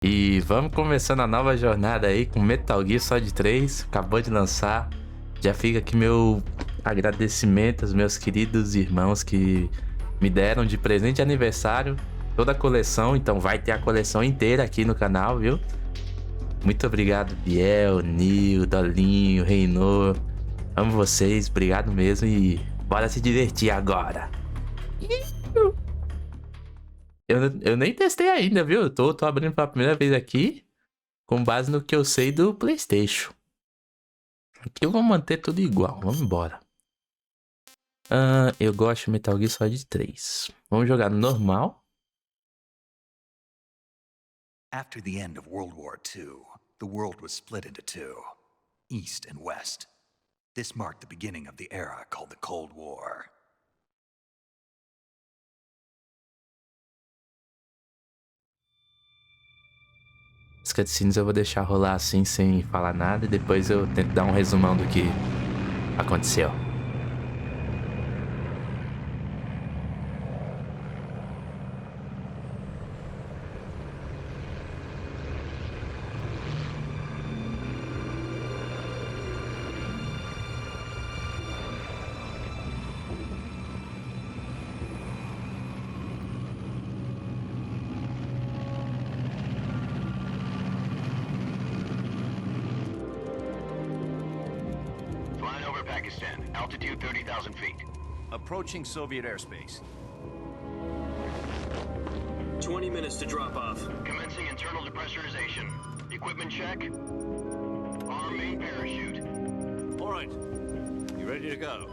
E vamos começando a nova jornada aí com Metal Gear Solid 3, acabou de lançar. Já fica aqui meu agradecimento aos meus queridos irmãos que me deram de presente de aniversário toda a coleção, então vai ter a coleção inteira aqui no canal, viu? Muito obrigado, Biel, Nil, Dolinho, Reinor. Amo vocês, obrigado mesmo e bora se divertir agora. Eu nem testei ainda, viu? Eu tô abrindo pela primeira vez aqui com base no que eu sei do PlayStation. Aqui eu vou manter tudo igual, vamos embora. Eu gosto de Metal Gear Solid 3. Vamos jogar no normal. After the end of World War II, the world was split into two, East and West. This marked the beginning of the era called the Cold War. As cutscenes eu vou deixar rolar assim sem falar nada e depois eu tento dar um resumão do que aconteceu. Altitude 30,000 feet. Approaching Soviet airspace. 20 minutes to drop off. Commencing internal depressurization. Equipment check. Arm main parachute. All right. You ready to go?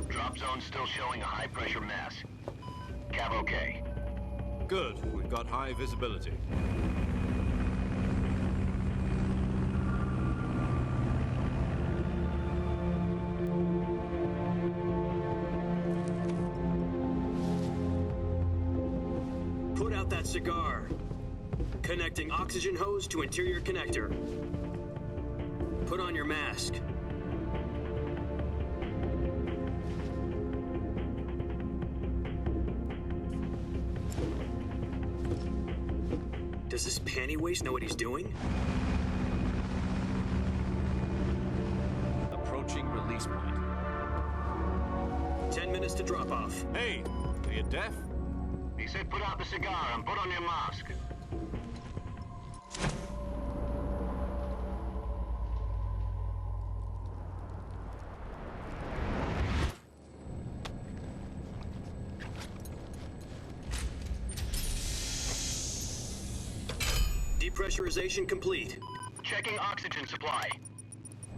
Drop zone still showing a high pressure mass. Cav okay. Good. We've got high visibility. That cigar. Connecting oxygen hose to interior connector. Put on your mask. Does this panty waste know what he's doing? Approaching release point. 10 minutes to drop off. Hey, are you deaf? He said put out the cigar and put on your mask. Depressurization complete. Checking oxygen supply.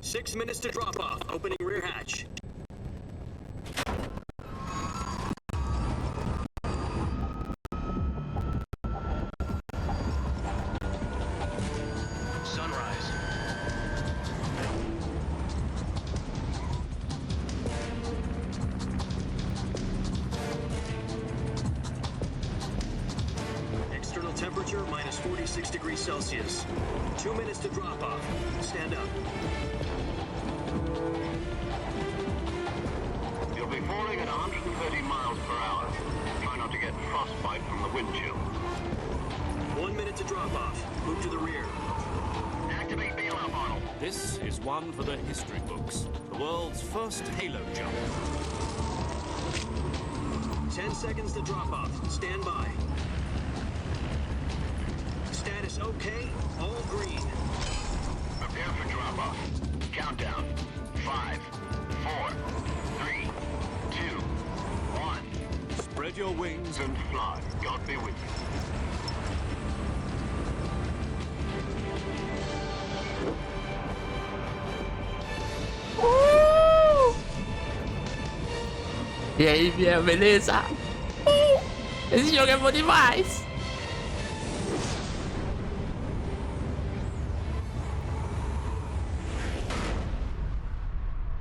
6 minutes to drop off. Opening rear hatch. Temperature minus 46 degrees Celsius. 2 minutes to drop off. Stand up. You'll be falling at 130 miles per hour. Try not to get frostbite from the wind chill. 1 minute to drop off. Move to the rear. Activate bailout model. This is one for the history books. The world's first halo jump. 10 seconds to drop off. Stand by. Status okay, all green. Prepare for drop-off. Countdown. 5, 4, 3, 2, 1. Spread your wings And fly. God be with you. E aí, Biel, beleza? Esse jogo é bom demais!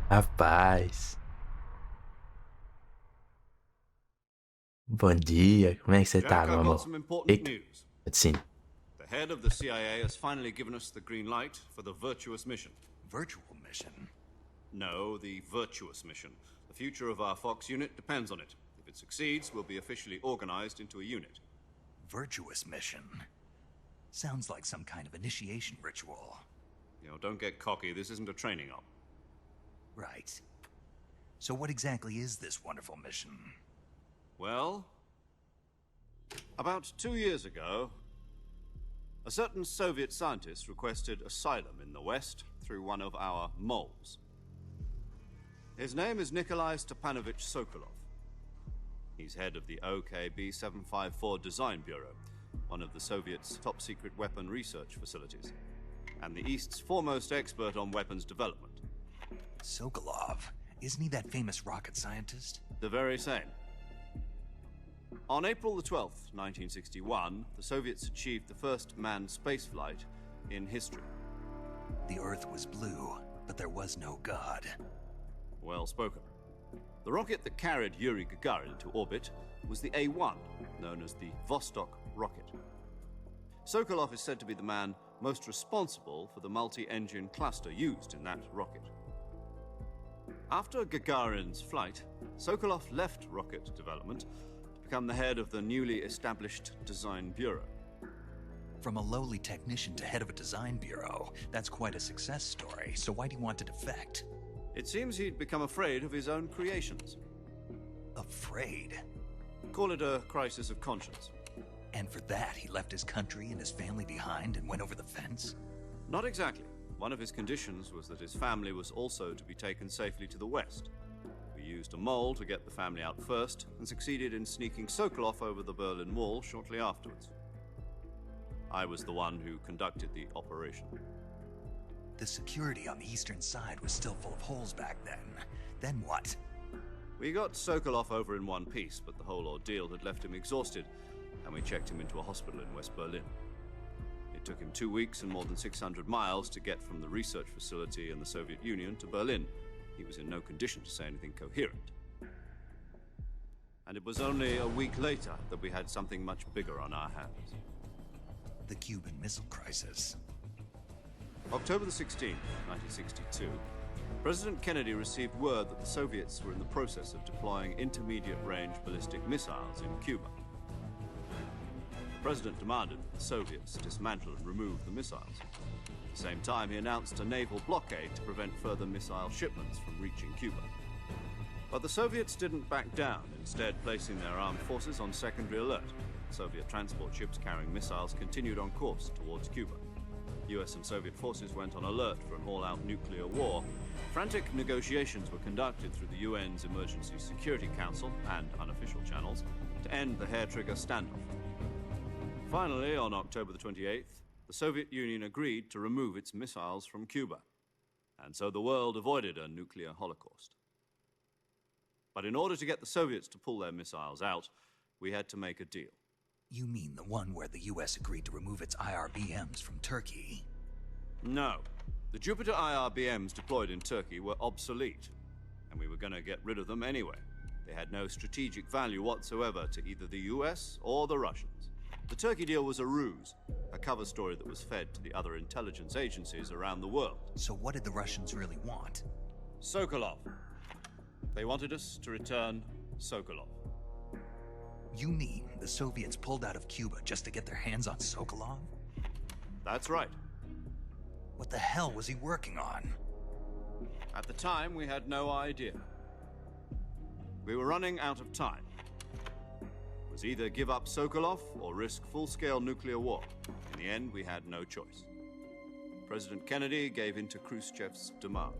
Rapaz. Bom dia, como é que você Jack, tá, I've meu got amor? some important Eita, news. sim. The head of the CIA has finally given us the green light for the virtuous mission. Virtual mission? No, the virtuous mission. The future of our Fox unit depends on it. If it succeeds, we'll be officially organized into a unit. Virtuous mission? Sounds like some kind of initiation ritual. You know, don't get cocky. This isn't a training op. Right. So what exactly is this wonderful mission? Well, about 2 years ago, a certain Soviet scientist requested asylum in the West through one of our moles. His name is Nikolai Stepanovich Sokolov. He's head of the OKB 754 Design Bureau, one of the Soviets' top-secret weapon research facilities, and the East's foremost expert on weapons development. Sokolov? Isn't he that famous rocket scientist? The very same. On April the 12th, 1961, the Soviets achieved the first manned spaceflight in history. The Earth was blue, but there was no God. Well spoken. The rocket that carried Yuri Gagarin into orbit was the A-1, known as the Vostok rocket. Sokolov is said to be the man most responsible for the multi-engine cluster used in that rocket. After Gagarin's flight, Sokolov left rocket development to become the head of the newly established Design Bureau. From a lowly technician to head of a design bureau, that's quite a success story, so why do you want to defect? It seems he'd become afraid of his own creations. Afraid? Call it a crisis of conscience. And for that, he left his country and his family behind and went over the fence? Not exactly. One of his conditions was that his family was also to be taken safely to the West. We used a mole to get the family out first and succeeded in sneaking Sokolov over the Berlin Wall shortly afterwards. I was the one who conducted the operation. The security on the eastern side was still full of holes back then. Then what? We got Sokolov over in one piece, but the whole ordeal had left him exhausted, and we checked him into a hospital in West Berlin. It took him 2 weeks and more than 600 miles to get from the research facility in the Soviet Union to Berlin. He was in no condition to say anything coherent. And it was only a week later that we had something much bigger on our hands. The Cuban Missile Crisis. October the 16th, 1962, President Kennedy received word that the Soviets were in the process of deploying intermediate-range ballistic missiles in Cuba. The President demanded that the Soviets dismantle and remove the missiles. At the same time, he announced a naval blockade to prevent further missile shipments from reaching Cuba. But the Soviets didn't back down, instead placing their armed forces on secondary alert. Soviet transport ships carrying missiles continued on course towards Cuba. US and Soviet forces went on alert for an all-out nuclear war. Frantic negotiations were conducted through the UN's Emergency Security Council and unofficial channels to end the hair-trigger standoff. Finally, on October the 28th, the Soviet Union agreed to remove its missiles from Cuba, and so the world avoided a nuclear holocaust. But in order to get the Soviets to pull their missiles out, we had to make a deal. You mean the one where the US agreed to remove its IRBMs from Turkey? No. The Jupiter IRBMs deployed in Turkey were obsolete, and we were going to get rid of them anyway. They had no strategic value whatsoever to either the US or the Russians. The Turkey deal was a ruse, a cover story that was fed to the other intelligence agencies around the world. So what did the Russians really want? Sokolov. They wanted us to return Sokolov. You mean the Soviets pulled out of Cuba just to get their hands on Sokolov? That's right. What the hell was he working on? At the time, we had no idea. We were running out of time. It was either give up Sokolov or risk full-scale nuclear war. In the end, we had no choice. President Kennedy gave in to Khrushchev's demand.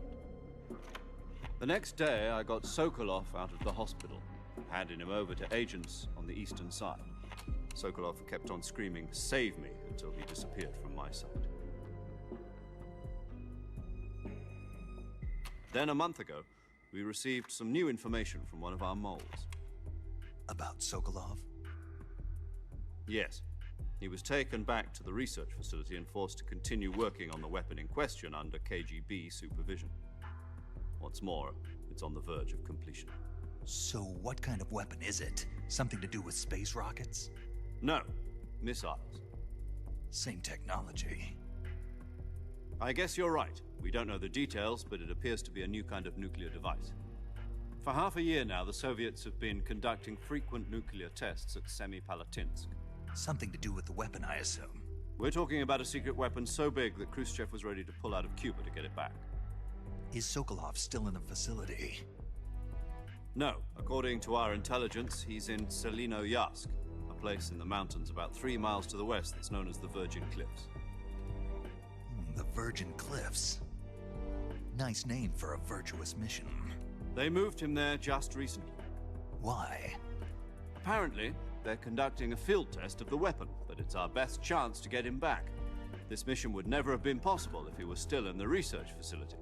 The next day, I got Sokolov out of the hospital, handing him over to agents on the eastern side. Sokolov kept on screaming, "Save me," until he disappeared from my sight. Then a month ago, we received some new information from one of our moles. About Sokolov? Yes. He was taken back to the research facility and forced to continue working on the weapon in question under KGB supervision. What's more, it's on the verge of completion. So what kind of weapon is it? Something to do with space rockets? No, missiles. Same technology. I guess you're right. We don't know the details, but it appears to be a new kind of nuclear device. For half a year now, the Soviets have been conducting frequent nuclear tests at Semipalatinsk. Something to do with the weapon, I assume. We're talking about a secret weapon so big that Khrushchev was ready to pull out of Cuba to get it back. Is Sokolov still in the facility? No, according to our intelligence, he's in Selino-Yask, a place in the mountains about 3 miles to the west that's known as the Virgin Cliffs. The Virgin Cliffs. Nice name for a virtuous mission. They moved him there just recently. Why? Apparently, they're conducting a field test of the weapon, but it's our best chance to get him back. This mission would never have been possible if he was still in the research facility.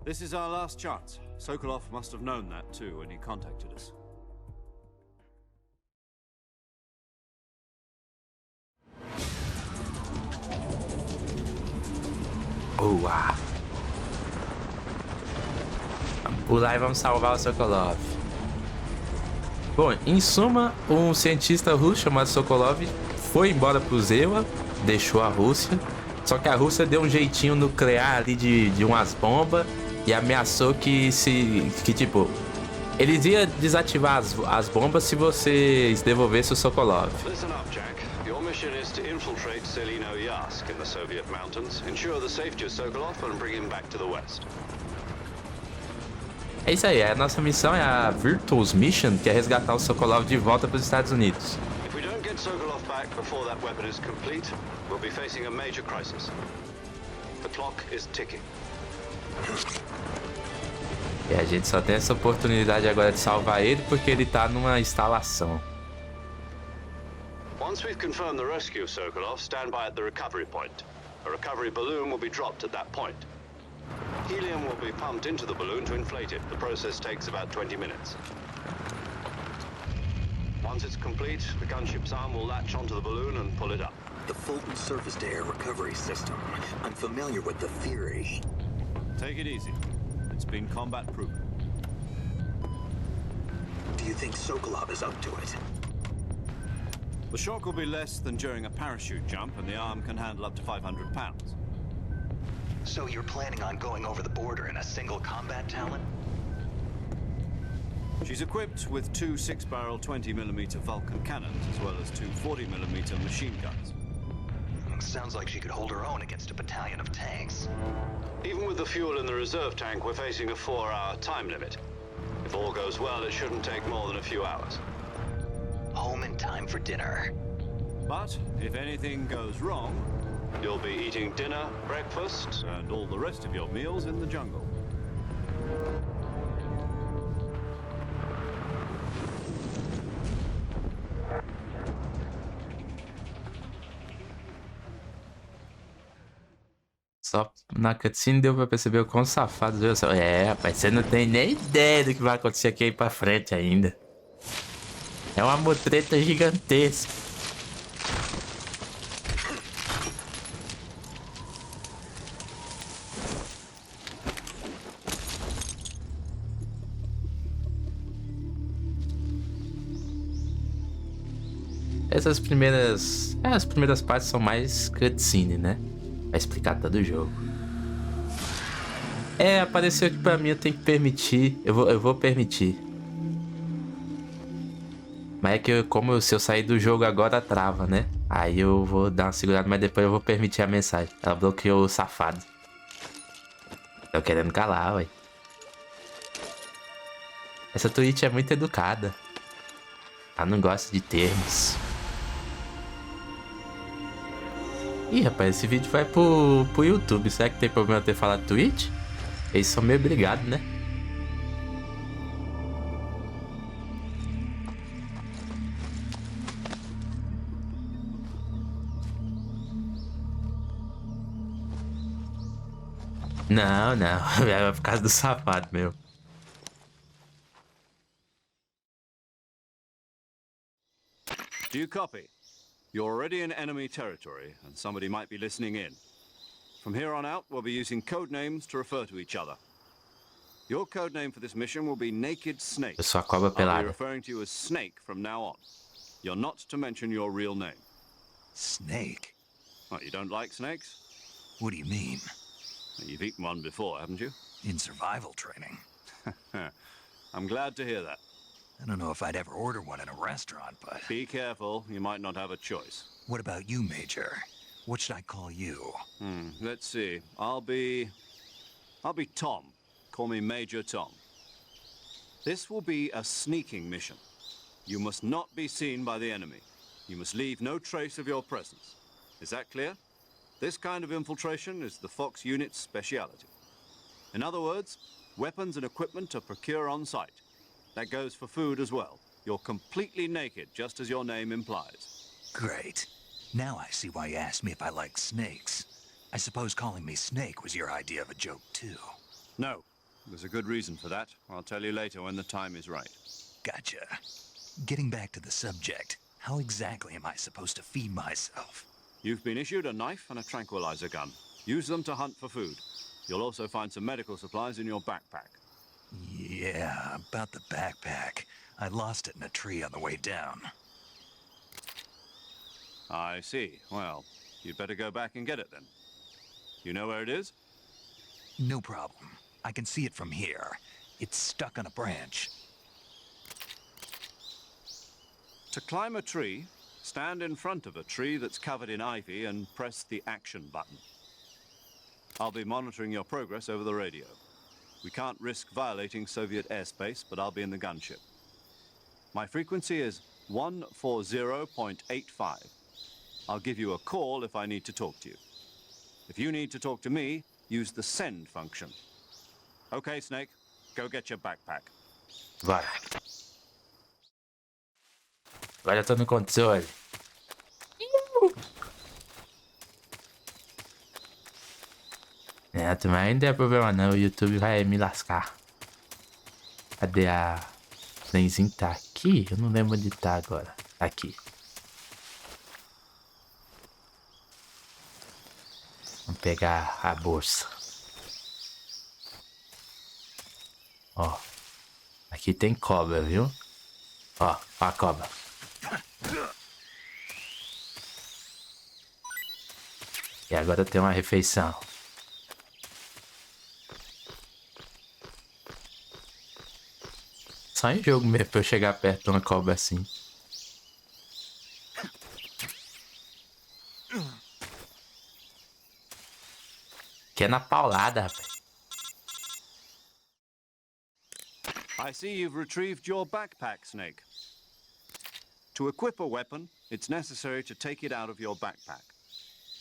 This is our last chance. Sokolov must have known that too when he contacted us. Boa! Vamos pular e vamos salvar o Sokolov. Bom, em suma, um cientista russo chamado Sokolov foi embora pro Zewa, deixou a Rússia, só que a Rússia deu um jeitinho nuclear ali de umas bombas e ameaçou que tipo, eles iam desativar as bombas se vocês devolvessem o Sokolov. Listen up, Jack. Your mission is to infiltrate Selino-Yask in the Soviet mountains, ensure the safety of Sokolov and bring him back to the west. É isso aí, a nossa missão é a Virtuous Mission, que é resgatar o Sokolov de volta para os Estados Unidos. If we don't get Sokolov back before that weapon is complete, we'll be facing a major crisis. The clock is ticking. E a gente só tem essa oportunidade agora de salvar ele porque ele tá numa instalação. Once we've confirmed the rescue of Sokolov, stand by at the recovery point. A recovery balloon will be dropped at that point. Helium will be pumped into the balloon to inflate it. The process takes about 20 minutes. Once it's complete, the gunship's arm will latch onto the balloon and pull it up. The Fulton surface-to-air recovery system. I'm familiar with the theory. Take it easy. It's been combat-proven. Do you think Sokolov is up to it? The shock will be less than during a parachute jump, and the arm can handle up to 500 pounds. So you're planning on going over the border in a single combat talon? She's equipped with 2 6-barrel 20mm Vulcan cannons, as well as 2 40mm machine guns. Sounds like she could hold her own against a battalion of tanks. Even with the fuel in the reserve tank, we're facing a 4-hour time limit. If all goes well, it shouldn't take more than a few hours. Home in time for dinner. But if anything goes wrong, You'll be eating dinner, breakfast, and all the rest of your meals in the jungle. Só na cutscene deu pra perceber o quão safado eu sou. É, rapaz, você não tem nem ideia do que vai acontecer aqui aí pra frente ainda. É uma mutreta gigantesca. Essas primeiras... as primeiras partes são mais cutscene, né? Vai explicar todo o jogo. É, apareceu aqui pra mim, eu tenho que permitir. Eu vou permitir. Mas é que se eu sair do jogo agora, trava, né? Aí eu vou dar uma segurada, mas depois eu vou permitir a mensagem. Ela bloqueou o safado. Tô querendo calar, ué. Essa Twitch é muito educada. Ela não gosta de termos. Ih, rapaz, esse vídeo vai pro YouTube. Será que tem problema eu ter falado Twitch? Eles são meio obrigados, né? Não, é por causa do safado, meu. Do you copy? You're already in enemy territory, and somebody might be listening in. From here on out, we'll be using code names to refer to each other. Your code name for this mission will be Naked Snake. Eu sou a cobra I'll be pelada. referring to you as Snake from now on. You're not to mention your real name. Snake? What, you don't like snakes? What do you mean? You've eaten one before, haven't you? In survival training. I'm glad to hear that. I don't know if I'd ever order one in a restaurant, but... Be careful, you might not have a choice. What about you, Major? What should I call you? Let's see. I'll be Tom. Call me Major Tom. This will be a sneaking mission. You must not be seen by the enemy. You must leave no trace of your presence. Is that clear? This kind of infiltration is the Fox unit's speciality. In other words, weapons and equipment are procured on site. That goes for food as well. You're completely naked, just as your name implies. Great. Now I see why you asked me if I like snakes. I suppose calling me Snake was your idea of a joke, too. No, there's a good reason for that. I'll tell you later when the time is right. Gotcha. Getting back to the subject, how exactly am I supposed to feed myself? You've been issued a knife and a tranquilizer gun. Use them to hunt for food. You'll also find some medical supplies in your backpack. Yeah, about the backpack. I lost it in a tree on the way down. I see. Well, you'd better go back and get it then. You know where it is? No problem. I can see it from here. It's stuck on a branch. To climb a tree, stand in front of a tree that's covered in ivy and press the action button. I'll be monitoring your progress over the radio. We can't risk violating Soviet airspace, but I'll be in the gunship. My frequency is 140.85. I'll give you a call if I need to talk to you. If you need to talk to me, use the send function. Okay, Snake, go get your backpack. Bora. Agora eu tô no controle. É, mas ainda é problema não, o YouTube vai me lascar. Cadê a... Trenzinho tá aqui? Eu não lembro onde tá agora. Aqui. Vamos pegar a bolsa. Ó. Aqui tem cobra, viu? Ó a cobra. E agora tem uma refeição. Só em jogo mesmo pra eu chegar perto de uma cobra assim. Que é na paulada, rapaz. I see you've retrieved your backpack, Snake. To equip a weapon, it's necessary to take it out of your backpack.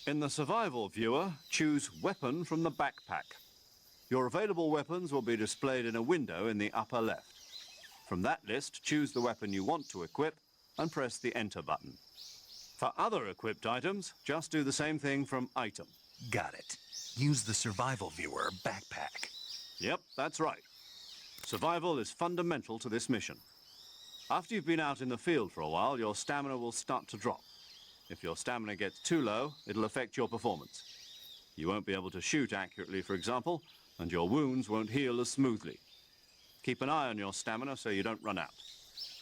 In the survival viewer, choose Weapon from the backpack. Your available weapons will be displayed in a window in the upper left. From that list, choose the weapon you want to equip and press the Enter button. For other equipped items, just do the same thing from Item. Got it. Use the survival viewer backpack. Yep, that's right. Survival is fundamental to this mission. After you've been out in the field for a while, your stamina will start to drop. If your stamina gets too low, it'll affect your performance. You won't be able to shoot accurately, for example, and your wounds won't heal as smoothly. Keep an eye on your stamina so you don't run out.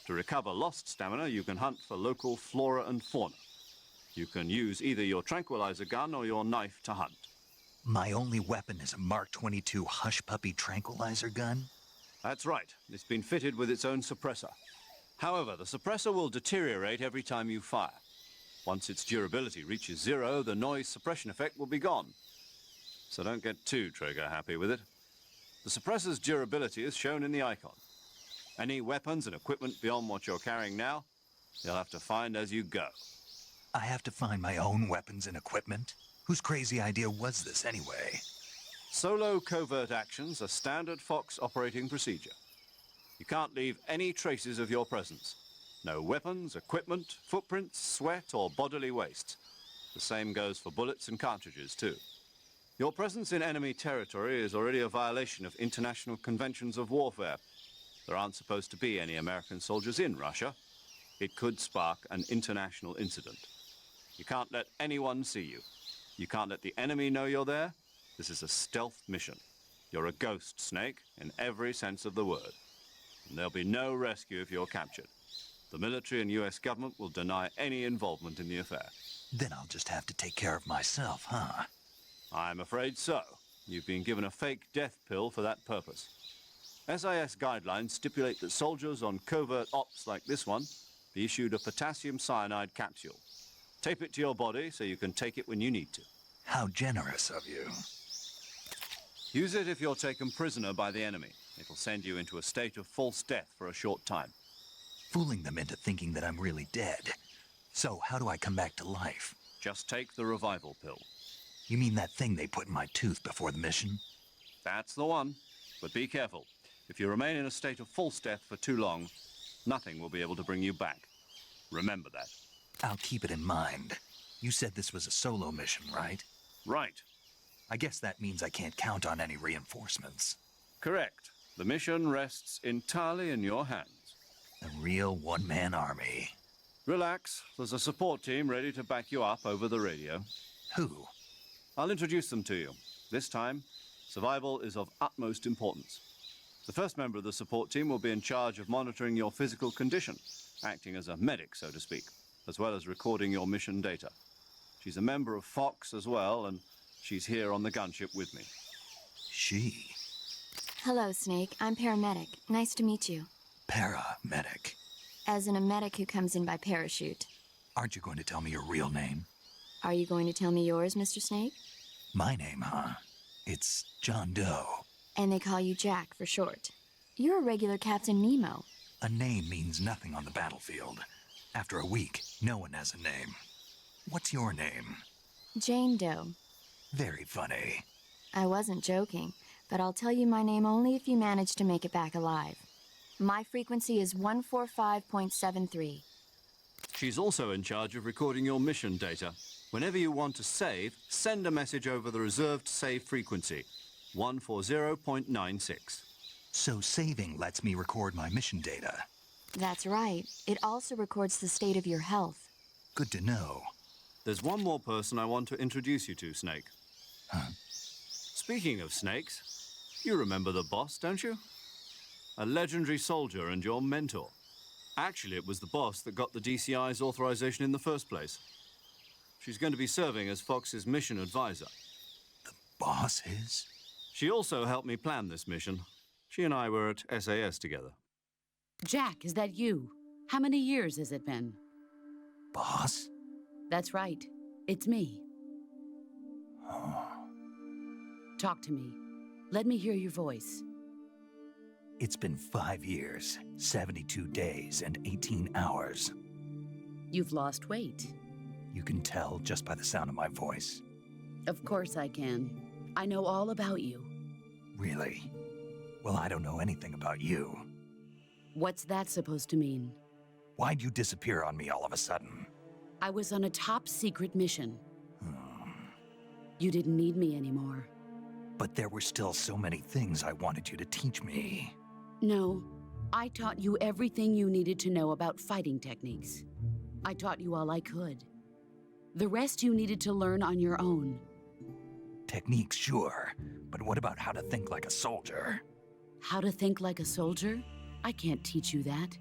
To recover lost stamina, you can hunt for local flora and fauna. You can use either your tranquilizer gun or your knife to hunt. My only weapon is a Mark 22 Hush Puppy tranquilizer gun? That's right. It's been fitted with its own suppressor. However, the suppressor will deteriorate every time you fire. Once its durability reaches 0, the noise suppression effect will be gone. So don't get too trigger-happy with it. The suppressor's durability is shown in the icon. Any weapons and equipment beyond what you're carrying now, you'll have to find as you go. I have to find my own weapons and equipment? Whose crazy idea was this anyway? Solo covert actions are standard Fox operating procedure. You can't leave any traces of your presence. No weapons, equipment, footprints, sweat, or bodily waste. The same goes for bullets and cartridges, too. Your presence in enemy territory is already a violation of international conventions of warfare. There aren't supposed to be any American soldiers in Russia. It could spark an international incident. You can't let anyone see you. You can't let the enemy know you're there. This is a stealth mission. You're a ghost, Snake, in every sense of the word. And there'll be no rescue if you're captured. The military and US government will deny any involvement in the affair. Then I'll just have to take care of myself, huh? I'm afraid so. You've been given a fake death pill for that purpose. SIS guidelines stipulate that soldiers on covert ops like this one be issued a potassium cyanide capsule. Tape it to your body so you can take it when you need to. How generous of you. Use it if you're taken prisoner by the enemy. It'll send you into a state of false death for a short time. Fooling them into thinking that I'm really dead. So, how do I come back to life? Just take the revival pill. You mean that thing they put in my tooth before the mission? That's the one. But be careful. If you remain in a state of false death for too long, nothing will be able to bring you back. Remember that. I'll keep it in mind. You said this was a solo mission, right? Right. I guess that means I can't count on any reinforcements. Correct. The mission rests entirely in your hands. A real one-man army. Relax. There's a support team ready to back you up over the radio. Who? I'll introduce them to you. This time, survival is of utmost importance. The first member of the support team will be in charge of monitoring your physical condition, acting as a medic, so to speak, as well as recording your mission data. She's a member of Fox as well, and she's here on the gunship with me. She? Hello, Snake. I'm paramedic. Nice to meet you. Paramedic. As in a medic who comes in by parachute. Aren't you going to tell me your real name? Are you going to tell me yours, Mr. Snake? My name, huh? It's John Doe. And they call you Jack for short. You're a regular Captain Nemo. A name means nothing on the battlefield. After a week, no one has a name. What's your name? Jane Doe. Very funny. I wasn't joking, but I'll tell you my name only if you manage to make it back alive. My frequency is 145.73. She's also in charge of recording your mission data. Whenever you want to save, send a message over the reserved save frequency, 140.96. So saving lets me record my mission data. That's right. It also records the state of your health. Good to know. There's one more person I want to introduce you to, Snake. Huh? Speaking of snakes, you remember the boss, don't you? A legendary soldier and your mentor. Actually, it was the boss that got the DCI's authorization in the first place. She's going to be serving as Fox's mission advisor. The boss is? She also helped me plan this mission. She and I were at SAS together. Jack, is that you? How many years has it been? Boss? That's right. It's me. Oh. Talk to me. Let me hear your voice. It's been 5 years, 72 days, and 18 hours. You've lost weight. You can tell just by the sound of my voice. Of course I can. I know all about you. Really? Well, I don't know anything about you. What's that supposed to mean? Why'd you disappear on me all of a sudden? I was on a top-secret mission. You didn't need me anymore. But there were still so many things I wanted you to teach me. No, I taught you everything you needed to know about fighting techniques. I taught you all I could. The rest you needed to learn on your own. Techniques, sure. But what about how to think like a soldier? How to think like a soldier? I can't teach you that.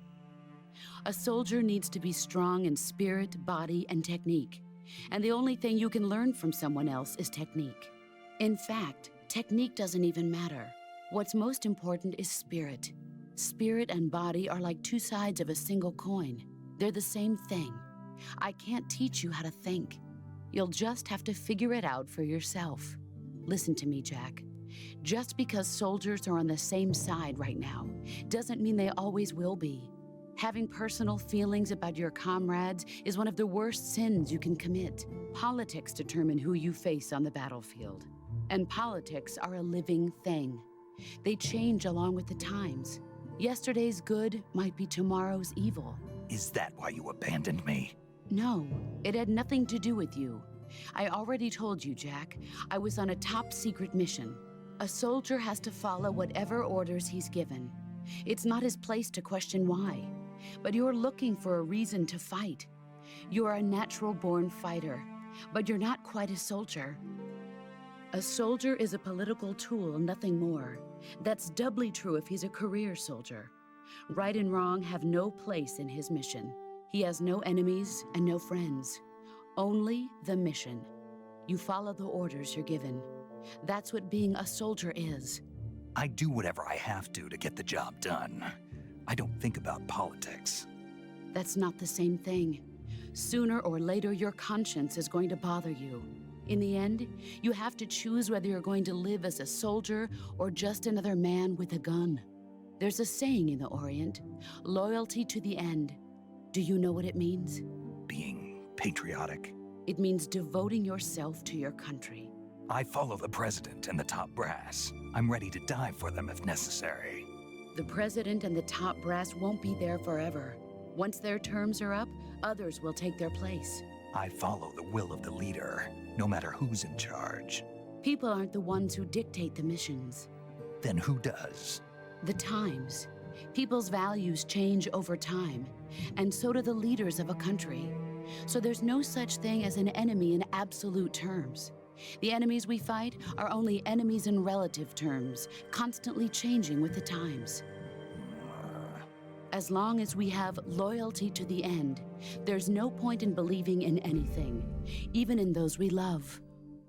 A soldier needs to be strong in spirit, body, and technique. And the only thing you can learn from someone else is technique. In fact, technique doesn't even matter. What's most important is spirit. Spirit and body are like two sides of a single coin. They're the same thing. I can't teach you how to think. You'll just have to figure it out for yourself. Listen to me, Jack. Just because soldiers are on the same side right now doesn't mean they always will be. Having personal feelings about your comrades is one of the worst sins you can commit. Politics determine who you face on the battlefield. And politics are a living thing. They change along with the times. Yesterday's good might be tomorrow's evil. Is that why you abandoned me? No, it had nothing to do with you. I already told you, Jack. I was on a top-secret mission. A soldier has to follow whatever orders he's given. It's not his place to question why. But you're looking for a reason to fight. You're a natural-born fighter, but you're not quite a soldier. A soldier is a political tool, nothing more. That's doubly true if he's a career soldier. Right and wrong have no place in his mission. He has no enemies and no friends. Only the mission. You follow the orders you're given. That's what being a soldier is. I do whatever I have to get the job done. I don't think about politics. That's not the same thing. Sooner or later, your conscience is going to bother you. In the end, you have to choose whether you're going to live as a soldier or just another man with a gun. There's a saying in the Orient, loyalty to the end. Do you know what it means? Being patriotic. It means devoting yourself to your country. I follow the president and the top brass. I'm ready to die for them if necessary. The president and the top brass won't be there forever. Once their terms are up, others will take their place. I follow the will of the leader, no matter who's in charge. People aren't the ones who dictate the missions. Then who does? The times. People's values change over time, and so do the leaders of a country. So there's no such thing as an enemy in absolute terms. The enemies we fight are only enemies in relative terms, constantly changing with the times. As long as we have loyalty to the end, there's no point in believing in anything, even in those we love.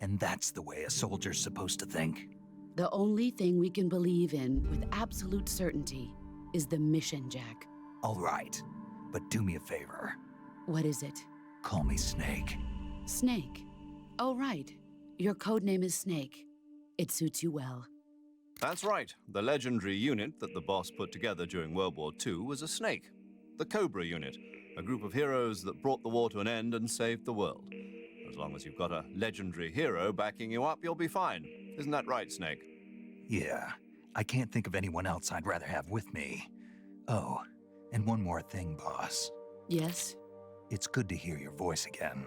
And that's the way a soldier's supposed to think? The only thing we can believe in with absolute certainty is the mission, Jack. All right, but do me a favor. What is it? Call me Snake. Snake. Oh, right. Your code name is Snake. It suits you well. That's right. The legendary unit that the boss put together during World War II was a snake. The Cobra unit, a group of heroes that brought the war to an end and saved the world. As long as you've got a legendary hero backing you up, you'll be fine. Isn't that right, Snake? Yeah, I can't think of anyone else I'd rather have with me. Oh, and one more thing, boss. Yes? It's good to hear your voice again.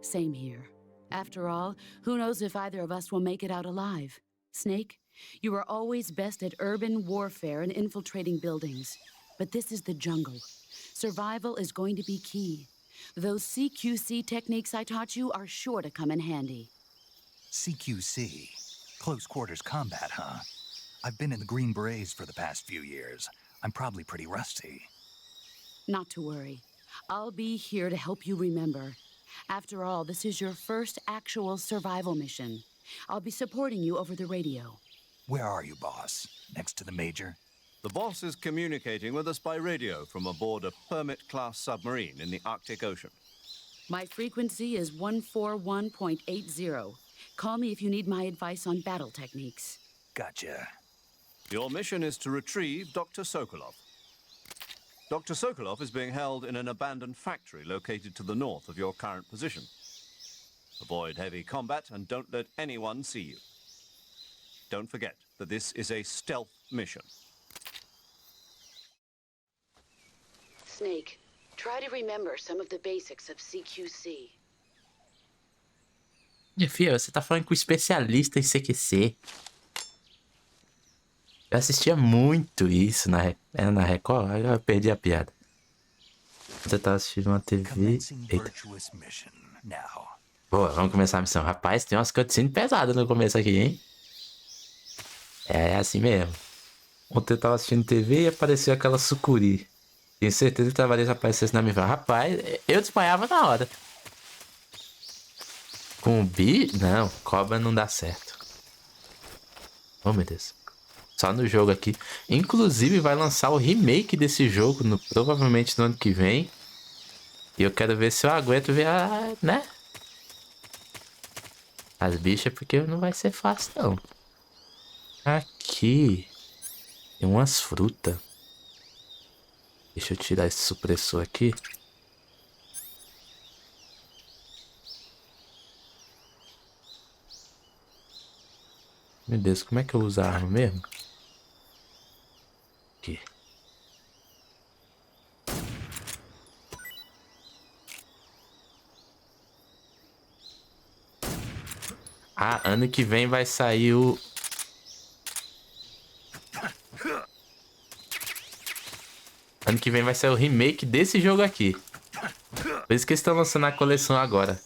Same here. After all, who knows if either of us will make it out alive? Snake, you are always best at urban warfare and infiltrating buildings. But this is the jungle. Survival is going to be key. Those CQC techniques I taught you are sure to come in handy. CQC? Close quarters combat, huh? I've been in the Green Berets for the past few years. I'm probably pretty rusty. Not to worry. I'll be here to help you remember. After all, this is your first actual survival mission. I'll be supporting you over the radio. Where are you, boss? Next to the major? The boss is communicating with us by radio from aboard a Permit-class submarine in the Arctic Ocean. My frequency is 141.80. Call me if you need my advice on battle techniques. Gotcha. Your mission is to retrieve Dr. Sokolov. Dr. Sokolov is being held in an abandoned factory located to the north of your current position. Avoid heavy combat and don't let anyone see you. Don't forget that this is a stealth mission. Snake, try to remember some of the basics of CQC. Minha filha, você tá falando com o especialista em CQC. Eu assistia muito isso era na Record, aí eu perdi a piada. Você tá assistindo uma TV. Eita. Boa, vamos começar a missão. Rapaz, tem umas cutscenes pesadas no começo aqui, hein? É assim mesmo. Ontem eu tava assistindo TV e apareceu aquela sucuri. Tenho certeza que talvez aparecesse na minha. Rapaz, eu desmaiava na hora. Com o bi? Não, cobra não dá certo. Oh, meu Deus. Só no jogo aqui. Inclusive vai lançar o remake desse jogo, provavelmente no ano que vem. E eu quero ver se eu aguento ver né? As bichas, porque não vai ser fácil, não. Aqui. Tem umas frutas. Deixa eu tirar esse supressor aqui. Meu Deus, como é que eu uso a arma mesmo? Aqui. Ano que vem vai sair o... Ano que vem vai sair o remake desse jogo aqui. Por isso que eles estão lançando a coleção agora.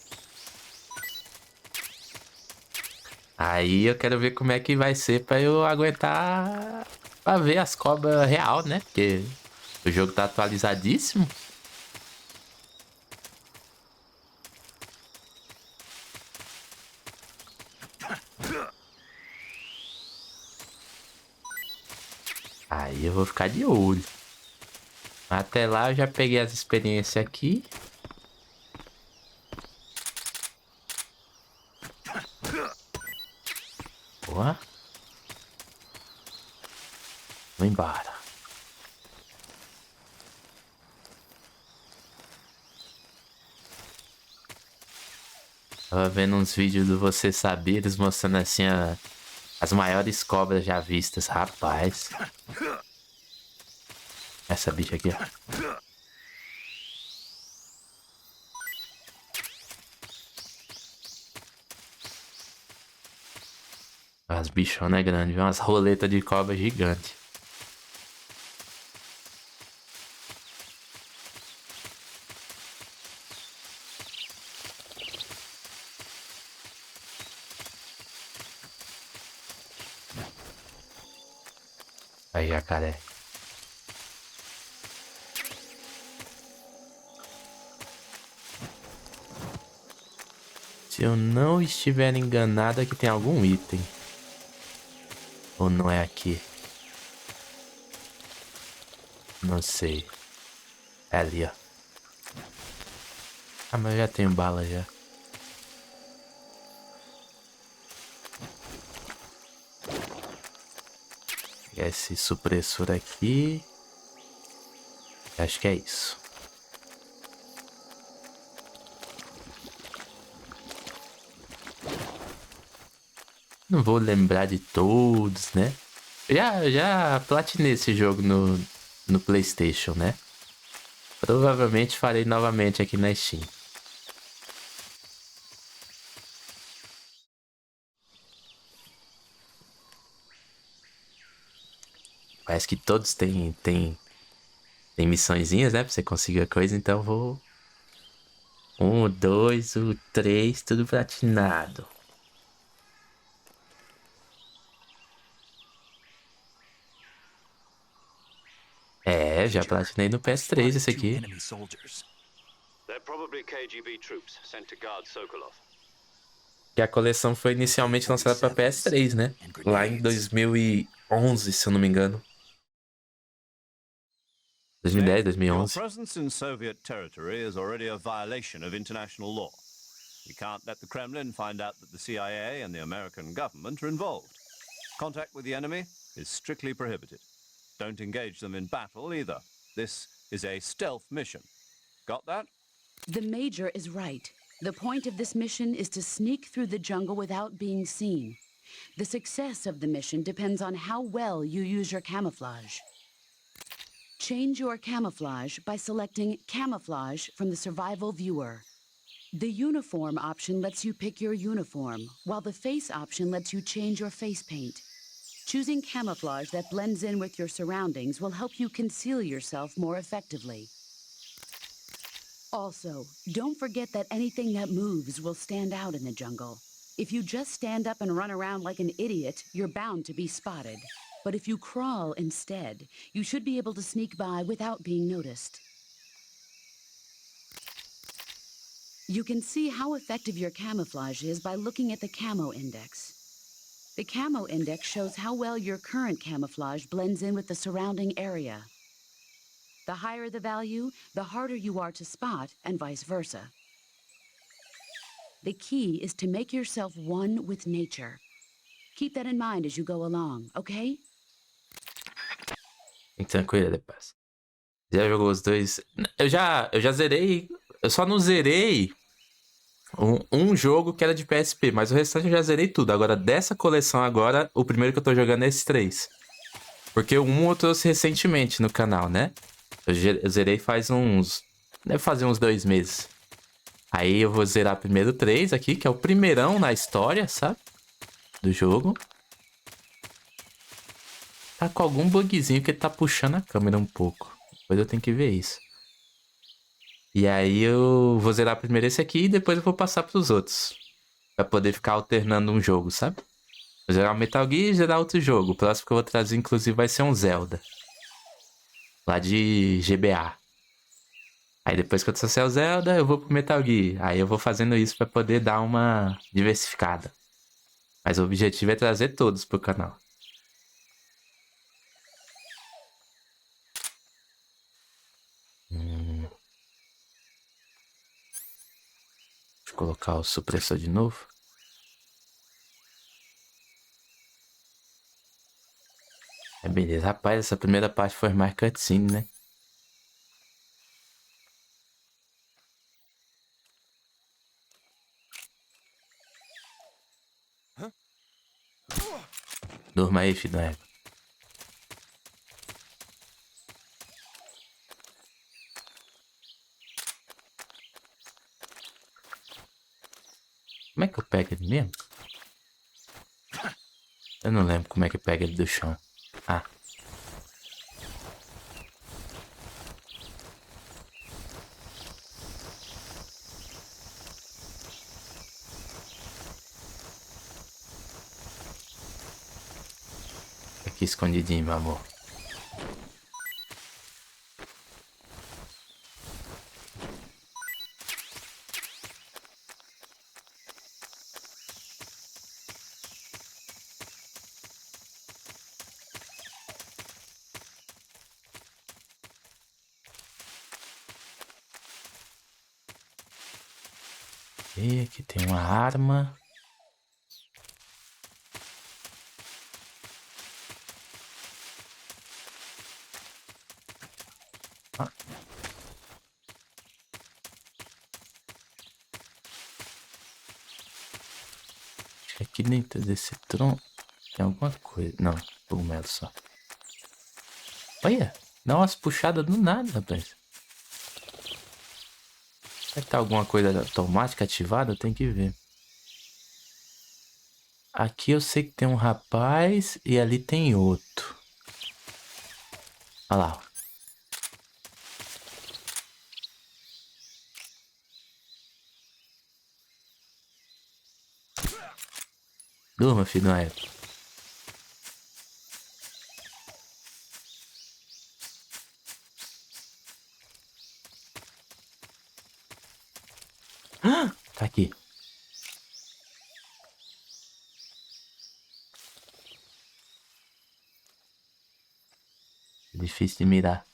Aí eu quero ver como é que vai ser pra eu aguentar pra ver as cobras real, né? Porque o jogo tá atualizadíssimo. Aí eu vou ficar de olho. Até lá eu já peguei as experiências aqui. Boa. Vou embora. Tava vendo uns vídeos do Você Sabia, eles mostrando assim as maiores cobras já vistas. Rapaz. Essa bicha aqui, ó. As bichonas grandes, umas roletas de cobra gigante. Aí, jacaré. Se eu não estiver enganado, aqui tem algum item. Ou não é aqui? Não sei. É ali, ó. Ah, mas eu já tenho bala já. Esse supressor aqui. Acho que é isso. Não vou lembrar de todos, né? Já platinei esse jogo no PlayStation, né? Provavelmente farei novamente aqui na Steam. Parece que todos têm missõezinhas, né? Pra você conseguir a coisa, então eu vou... 1, 2, 3, tudo platinado. É, já platinei no PS3 esse aqui. They're probably KGB troops sent to guard Sokolov. Que a coleção foi inicialmente lançada para PS3, né? Lá em 2011, se eu não me engano. 2010, Your 2011. presence in Soviet territory is already a violation of international law. We can't let the Kremlin find out that the CIA and the American government are involved. Contact with the enemy is strictly prohibited. Don't engage them in battle either. This is a stealth mission. Got that? The Major is right. The point of this mission is to sneak through the jungle without being seen. The success of the mission depends on how well you use your camouflage. Change your camouflage by selecting Camouflage from the Survival Viewer. The Uniform option lets you pick your uniform, while the Face option lets you change your face paint. Choosing camouflage that blends in with your surroundings will help you conceal yourself more effectively. Also, don't forget that anything that moves will stand out in the jungle. If you just stand up and run around like an idiot, you're bound to be spotted. But if you crawl instead, you should be able to sneak by without being noticed. You can see how effective your camouflage is by looking at the camo index. The camo index shows how well your current camouflage blends in with the surrounding area. The higher the value, the harder you are to spot, and vice versa. The key is to make yourself one with nature. Keep that in mind as you go along, okay? Fique tranquilo, depois. Já jogou os dois? Eu já zerei. Eu só não zerei um jogo que era de PSP, mas o restante eu já zerei tudo. Agora, dessa coleção agora, o primeiro que eu tô jogando é esse 3. Porque o 1 eu trouxe recentemente no canal, né? Eu zerei faz uns... Deve fazer uns 2 meses. Aí eu vou zerar primeiro o 3 aqui, que é o primeirão na história, sabe? Do jogo. Tá com algum bugzinho que ele tá puxando a câmera um pouco. Depois eu tenho que ver isso. E aí eu vou zerar primeiro esse aqui e depois eu vou passar pros outros. Pra poder ficar alternando um jogo, sabe? Vou zerar o Metal Gear e zerar outro jogo. O próximo que eu vou trazer, inclusive, vai ser um Zelda. Lá de GBA. Aí depois que eu trouxer o Zelda, eu vou pro Metal Gear. Aí eu vou fazendo isso pra poder dar uma diversificada. Mas o objetivo é trazer todos pro canal. colocar o supressor de novo. É beleza. Rapaz, essa primeira parte foi mais cutscene, né? Durma aí, filho da égua. Como é que eu pego ele mesmo? Eu não lembro como é que pega ele do chão. Ah. Aqui escondidinho, meu amor. E aqui tem uma arma. Ah. Acho que aqui dentro desse tronco tem alguma coisa. Não, cogumelo só. Olha, dá umas puxadas do nada, rapaz. Será que tá alguma coisa automática ativada? Tem que ver. Aqui eu sei que tem um rapaz e ali tem outro. Olha lá. Durma, filho, não é? Tá aqui. Difícil de mirar.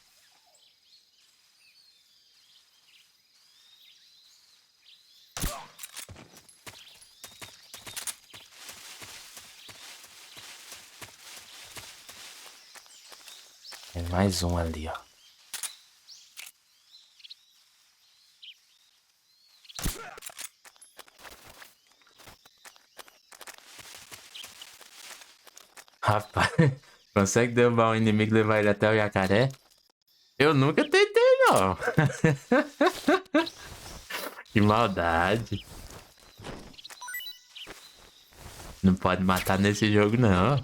Tem mais um ali, ó. Rapaz, consegue derrubar um inimigo e levar ele até o jacaré? Eu nunca tentei, não. Que maldade. Não pode matar nesse jogo, não.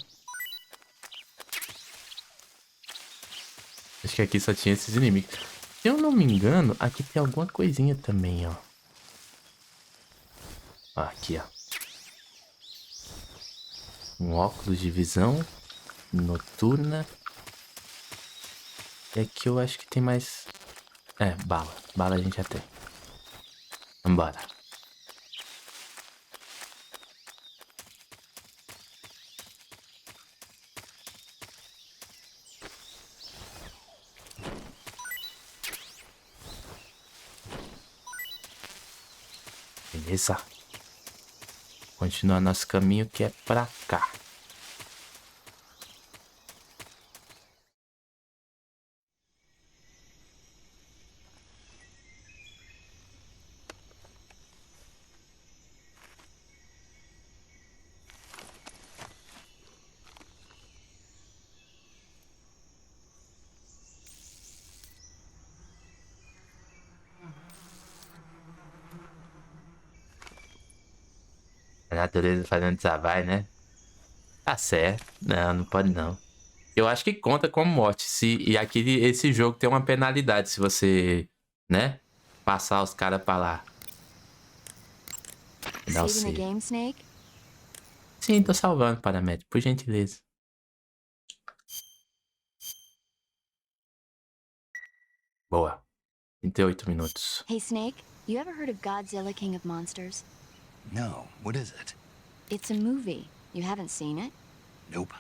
Acho que aqui só tinha esses inimigos. Se eu não me engano, aqui tem alguma coisinha também, ó. Ó, aqui, ó. Um óculos de visão noturna. E aqui eu acho que tem mais... É, bala. Bala a gente já tem. Vambora. Beleza. Continuar nosso caminho que é pra cá. A natureza fazendo desabai, né? Tá certo. Não, não pode não. Eu acho que conta como morte. E aqui esse jogo tem uma penalidade se você, né? Passar os caras pra lá. Dá o Saving the save. game, Snake? Sim, tô salvando, paramédico, por gentileza. Boa. 38 minutos. Hey, Snake, you ever heard of Godzilla, King of Monsters? No, what is it? It's a movie. You haven't seen it? Nope.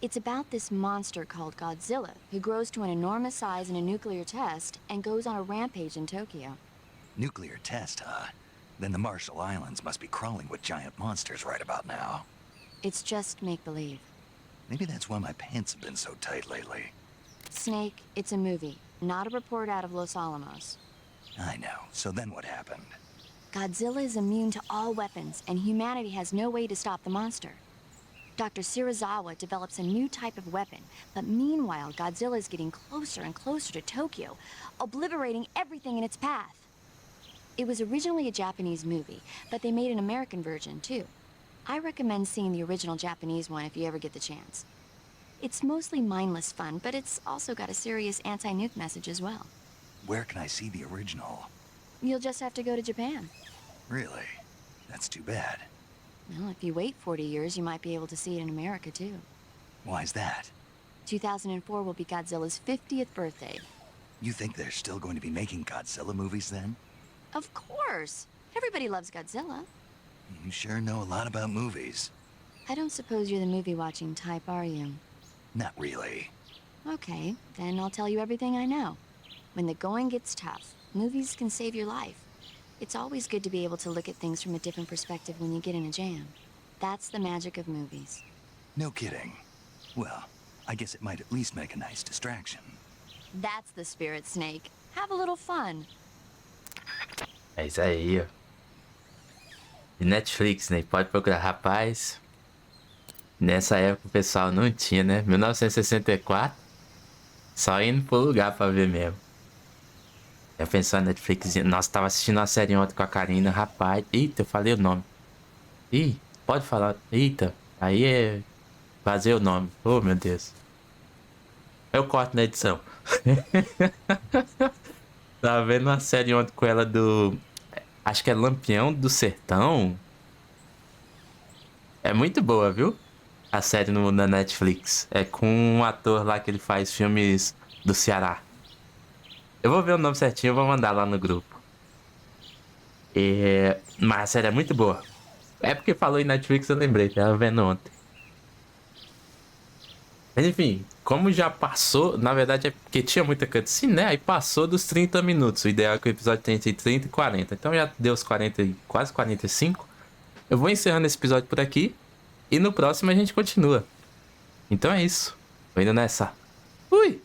It's about this monster called Godzilla, who grows to an enormous size in a nuclear test and goes on a rampage in Tokyo. Nuclear test, huh? Then the Marshall Islands must be crawling with giant monsters right about now. It's just make-believe. Maybe that's why my pants have been so tight lately. Snake, it's a movie, not a report out of Los Alamos. I know. So then what happened? Godzilla is immune to all weapons, and humanity has no way to stop the monster. Dr. Shirazawa develops a new type of weapon, but meanwhile, Godzilla is getting closer and closer to Tokyo, obliterating everything in its path. It was originally a Japanese movie, but they made an American version, too. I recommend seeing the original Japanese one if you ever get the chance. It's mostly mindless fun, but it's also got a serious anti-nuke message as well. Where can I see the original? You'll just have to go to Japan. Really? That's too bad. Well, if you wait 40 years, you might be able to see it in America, too. Why's that? 2004 will be Godzilla's 50th birthday. You think they're still going to be making Godzilla movies then? Of course! Everybody loves Godzilla. You sure know a lot about movies. I don't suppose you're the movie-watching type, are you? Not really. Okay, then I'll tell you everything I know. When the going gets tough, movies can save your life. It's always good to be able to look at things from a different perspective when you get in a jam. That's the magic of movies. No kidding. Well, I guess it might at least make a nice distraction. That's the spirit, Snake. Have a little fun. É isso aí, ó. E Netflix, né? Pode procurar. Rapaz, nessa época o pessoal não tinha, né? 1964, só indo pro lugar pra ver mesmo. Eu pensando na Netflix, nossa, tava assistindo uma série ontem com a Karina, rapaz. Eita, eu falei o nome. Ih, pode falar. Eita, aí é fazer o nome. Oh, meu Deus. Eu corto na edição. Tava vendo uma série ontem com ela do... Acho que é Lampião do Sertão. É muito boa, viu? A série na Netflix. É com um ator lá que ele faz filmes do Ceará. Eu vou ver o nome certinho e vou mandar lá no grupo. Mas a série é muito boa. É porque falou em Netflix, eu lembrei. Tava vendo ontem. Mas enfim, como já passou... Na verdade é porque tinha muita cutscene, né? Aí passou dos 30 minutos. O ideal é que o episódio tenha entre 30 e 40. Então já deu os 40, quase 45. Eu vou encerrando esse episódio por aqui. E no próximo a gente continua. Então é isso. Tô indo nessa. Fui!